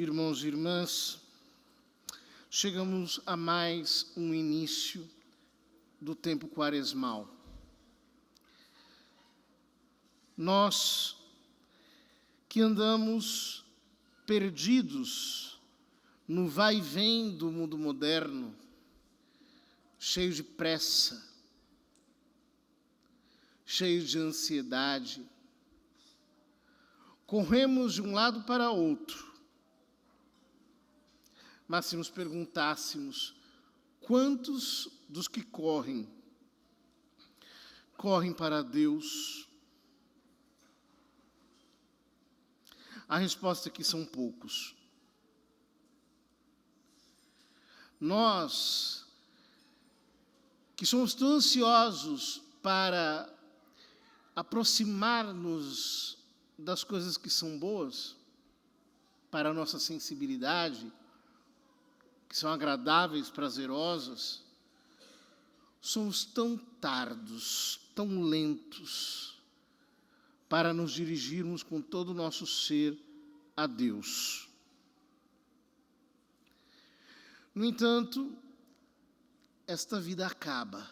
irmãos e irmãs, chegamos a mais um início do tempo quaresmal. Nós que andamos perdidos no vai e vem do mundo moderno, cheio de pressa, cheio de ansiedade, corremos de um lado para outro. Mas se nos perguntássemos quantos dos que correm para Deus, a resposta é que são poucos. Nós, que somos tão ansiosos para aproximar-nos das coisas que são boas, para a nossa sensibilidade, que são agradáveis, prazerosas, somos tão tardos, tão lentos, para nos dirigirmos com todo o nosso ser a Deus. No entanto, esta vida acaba.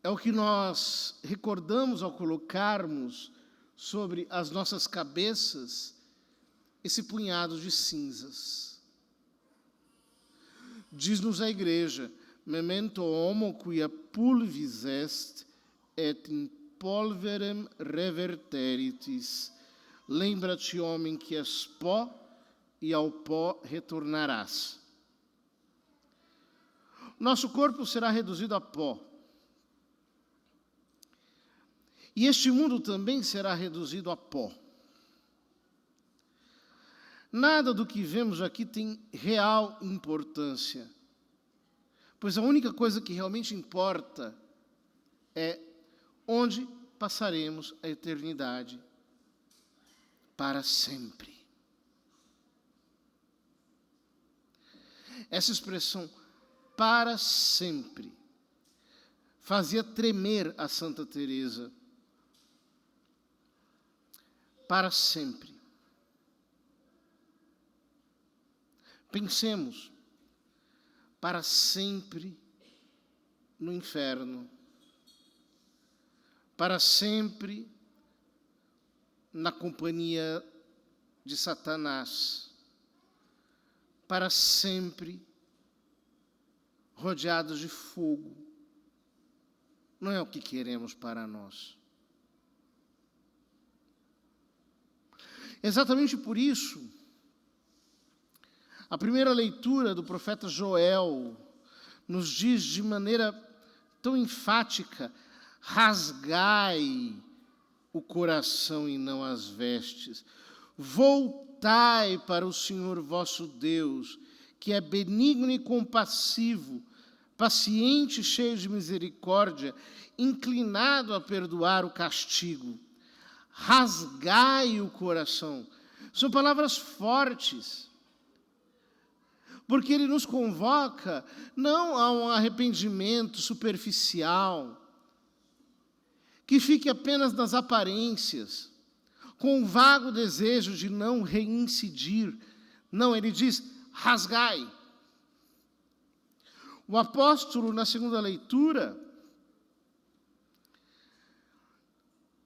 É o que nós recordamos ao colocarmos sobre as nossas cabeças esse punhado de cinzas. Diz-nos a igreja: memento homo quia pulvis est et in polverem reverteritis. Lembra-te, homem, que és pó e ao pó retornarás. Nosso corpo será reduzido a pó. E este mundo também será reduzido a pó. Nada do que vemos aqui tem real importância, pois a única coisa que realmente importa é onde passaremos a eternidade para sempre. Essa expressão, para sempre, fazia tremer a Santa Teresa. Para sempre. Pensemos, para sempre no inferno, para sempre na companhia de Satanás, para sempre rodeados de fogo. Não é o que queremos para nós. Exatamente por isso, a primeira leitura do profeta Joel nos diz de maneira tão enfática: rasgai o coração e não as vestes. Voltai para o Senhor vosso Deus, que é benigno e compassivo, paciente e cheio de misericórdia, inclinado a perdoar o castigo. Rasgai o coração. São palavras fortes, porque ele nos convoca não a um arrependimento superficial, que fique apenas nas aparências, com um vago desejo de não reincidir. Não, ele diz: rasgai. O apóstolo, na segunda leitura,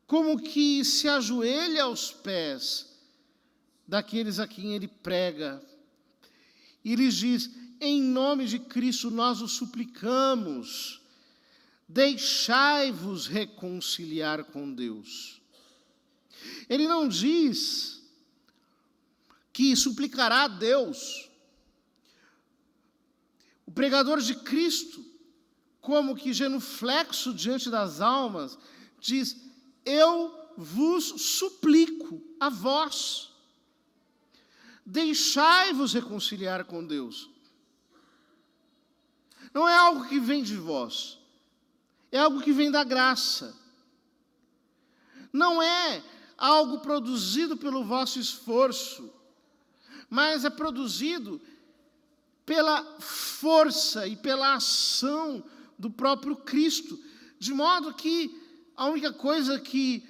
como que se ajoelha aos pés daqueles a quem ele prega, e lhes diz: em nome de Cristo nós os suplicamos, deixai-vos reconciliar com Deus. Ele não diz que suplicará a Deus. O pregador de Cristo, como que genuflexo diante das almas, diz: eu vos suplico a vós, deixai-vos reconciliar com Deus. Não é algo que vem de vós, é algo que vem da graça. Não é algo produzido pelo vosso esforço, mas é produzido pela força e pela ação do próprio Cristo, de modo que a única coisa que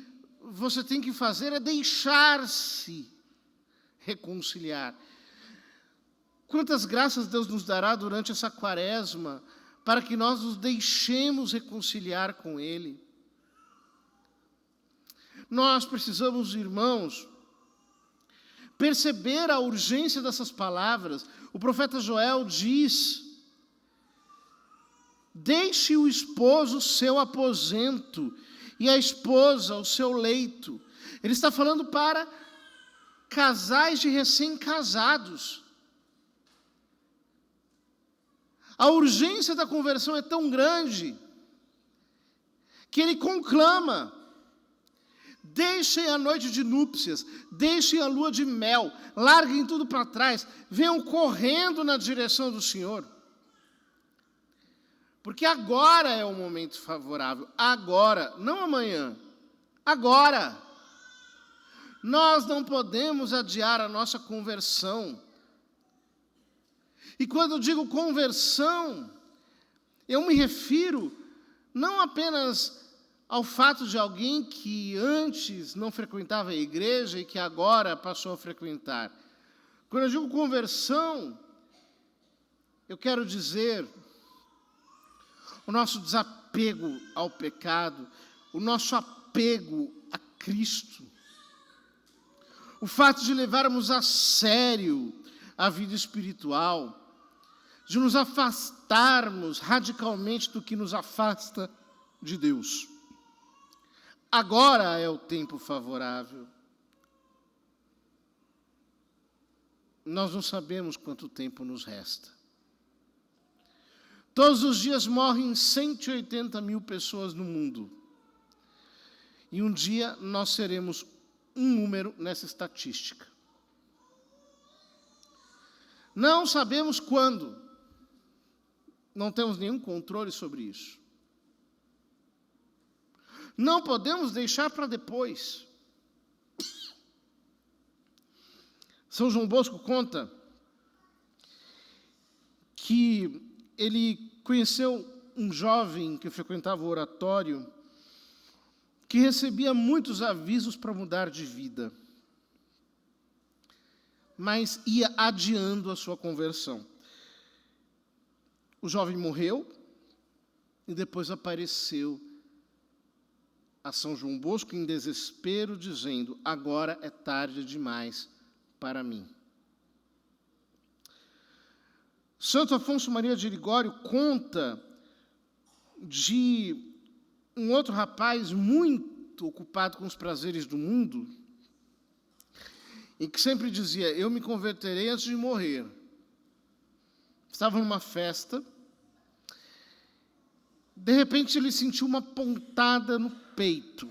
você tem que fazer é deixar-se reconciliar. Quantas graças Deus nos dará durante essa quaresma para que nós nos deixemos reconciliar com Ele. Nós precisamos, irmãos, perceber a urgência dessas palavras. O profeta Joel diz: deixe o esposo o seu aposento e a esposa o seu leito. Ele está falando para casais de recém-casados. A urgência da conversão é tão grande que ele conclama: deixem a noite de núpcias, deixem a lua de mel, larguem tudo para trás, venham correndo na direção do Senhor. Porque agora é o momento favorável, agora, não amanhã, agora. Nós não podemos adiar a nossa conversão. E quando eu digo conversão, eu me refiro não apenas ao fato de alguém que antes não frequentava a igreja e que agora passou a frequentar. Quando eu digo conversão, eu quero dizer o nosso desapego ao pecado, o nosso apego a Cristo. O fato de levarmos a sério a vida espiritual, de nos afastarmos radicalmente do que nos afasta de Deus. Agora é o tempo favorável. Nós não sabemos quanto tempo nos resta. Todos os dias morrem 180 mil pessoas no mundo. E um dia nós seremos um número nessa estatística. Não sabemos quando. Não temos nenhum controle sobre isso. Não podemos deixar para depois. São João Bosco conta que ele conheceu um jovem que frequentava o oratório, que recebia muitos avisos para mudar de vida, mas ia adiando a sua conversão. O jovem morreu e depois apareceu a São João Bosco em desespero, dizendo: agora é tarde demais para mim. Santo Afonso Maria de Ligório conta de um outro rapaz muito ocupado com os prazeres do mundo, e que sempre dizia: eu me converterei antes de morrer. Estava numa festa, de repente ele sentiu uma pontada no peito,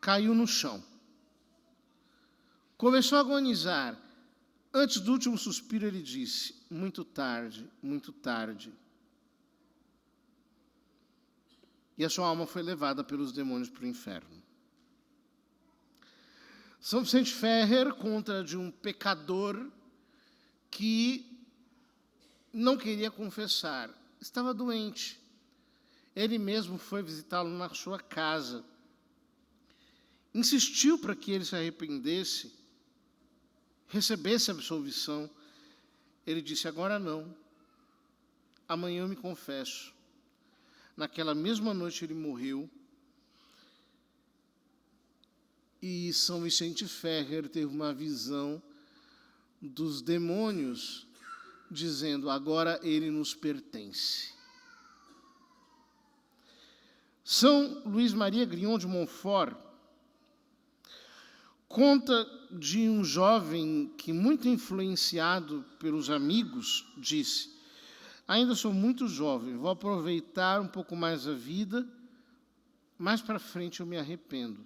caiu no chão. Começou a agonizar. Antes do último suspiro ele disse: muito tarde, muito tarde. E a sua alma foi levada pelos demônios para o inferno. São Vicente Ferrer conta de um pecador que não queria confessar, estava doente. Ele mesmo foi visitá-lo na sua casa. Insistiu para que ele se arrependesse, recebesse a absolvição. Ele disse: agora não, amanhã eu me confesso. Naquela mesma noite ele morreu. E São Vicente Ferrer teve uma visão dos demônios, dizendo: agora ele nos pertence. São Luís Maria Grignon de Montfort conta de um jovem que, muito influenciado pelos amigos, disse: ainda sou muito jovem, vou aproveitar um pouco mais a vida, mais para frente eu me arrependo.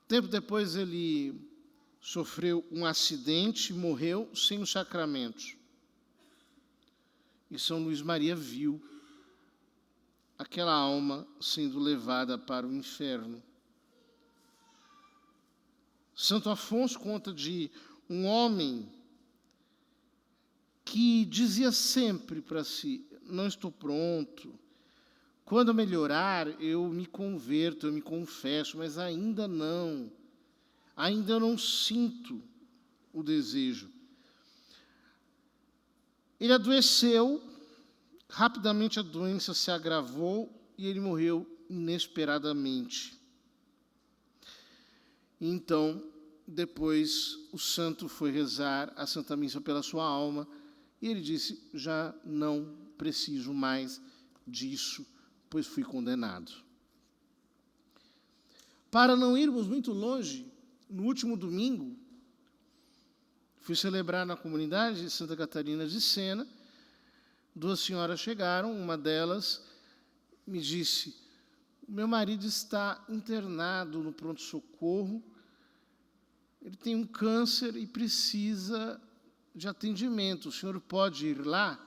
Tempo depois ele sofreu um acidente e morreu sem os sacramentos. E São Luís Maria viu aquela alma sendo levada para o inferno. Santo Afonso conta de um homem que dizia sempre para si: não estou pronto, Quando eu melhorar, eu me converto, eu me confesso, mas ainda não sinto o desejo. Ele adoeceu, rapidamente a doença se agravou e ele morreu inesperadamente. Então, depois, o santo foi rezar a Santa Missa pela sua alma e ele disse: já não preciso mais disso, pois fui condenado. Para não irmos muito longe, no último domingo, fui celebrar na comunidade de Santa Catarina de Sena. 2 senhoras chegaram, uma delas me disse: meu marido está internado no pronto-socorro, ele tem um câncer e precisa de atendimento, o senhor pode ir lá?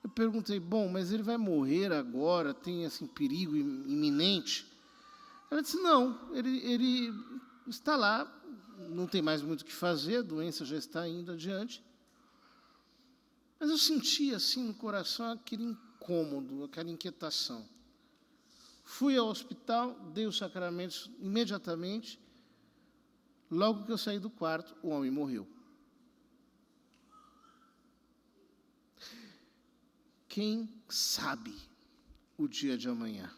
Eu perguntei: bom, mas ele vai morrer agora, tem assim, perigo iminente? Ela disse: não, ele está lá, não tem mais muito o que fazer, a doença já está indo adiante. Mas eu senti assim no coração aquele incômodo, aquela inquietação. Fui ao hospital, dei os sacramentos imediatamente. Logo que eu saí do quarto, o homem morreu. Quem sabe o dia de amanhã?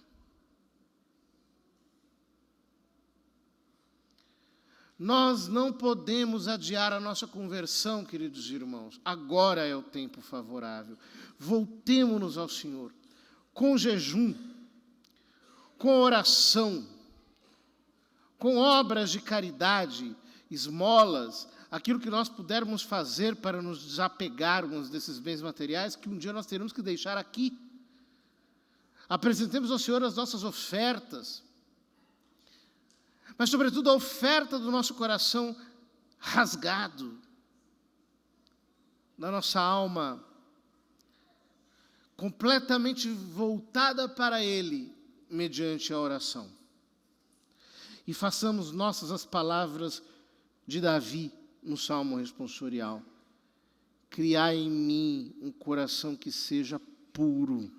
Nós não podemos adiar a nossa conversão, queridos irmãos. Agora é o tempo favorável. Voltemo-nos ao Senhor, com jejum, com oração, com obras de caridade, esmolas, aquilo que nós pudermos fazer para nos desapegarmos desses bens materiais que um dia nós teremos que deixar aqui. Apresentemos ao Senhor as nossas ofertas, mas, sobretudo, a oferta do nosso coração rasgado, da nossa alma completamente voltada para Ele, mediante a oração. E façamos nossas as palavras de Davi no Salmo responsorial: criai em mim um coração que seja puro,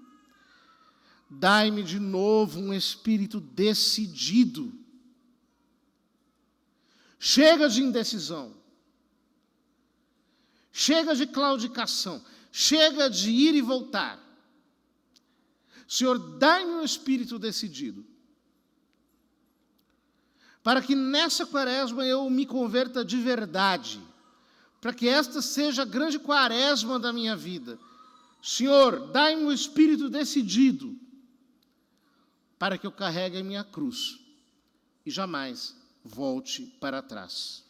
dai-me de novo um espírito decidido. Chega de indecisão, chega de claudicação, chega de ir e voltar. Senhor, dai-me um espírito decidido, para que nessa quaresma eu me converta de verdade, para que esta seja a grande quaresma da minha vida. Senhor, dai-me um espírito decidido, para que eu carregue a minha cruz e jamais volte para trás.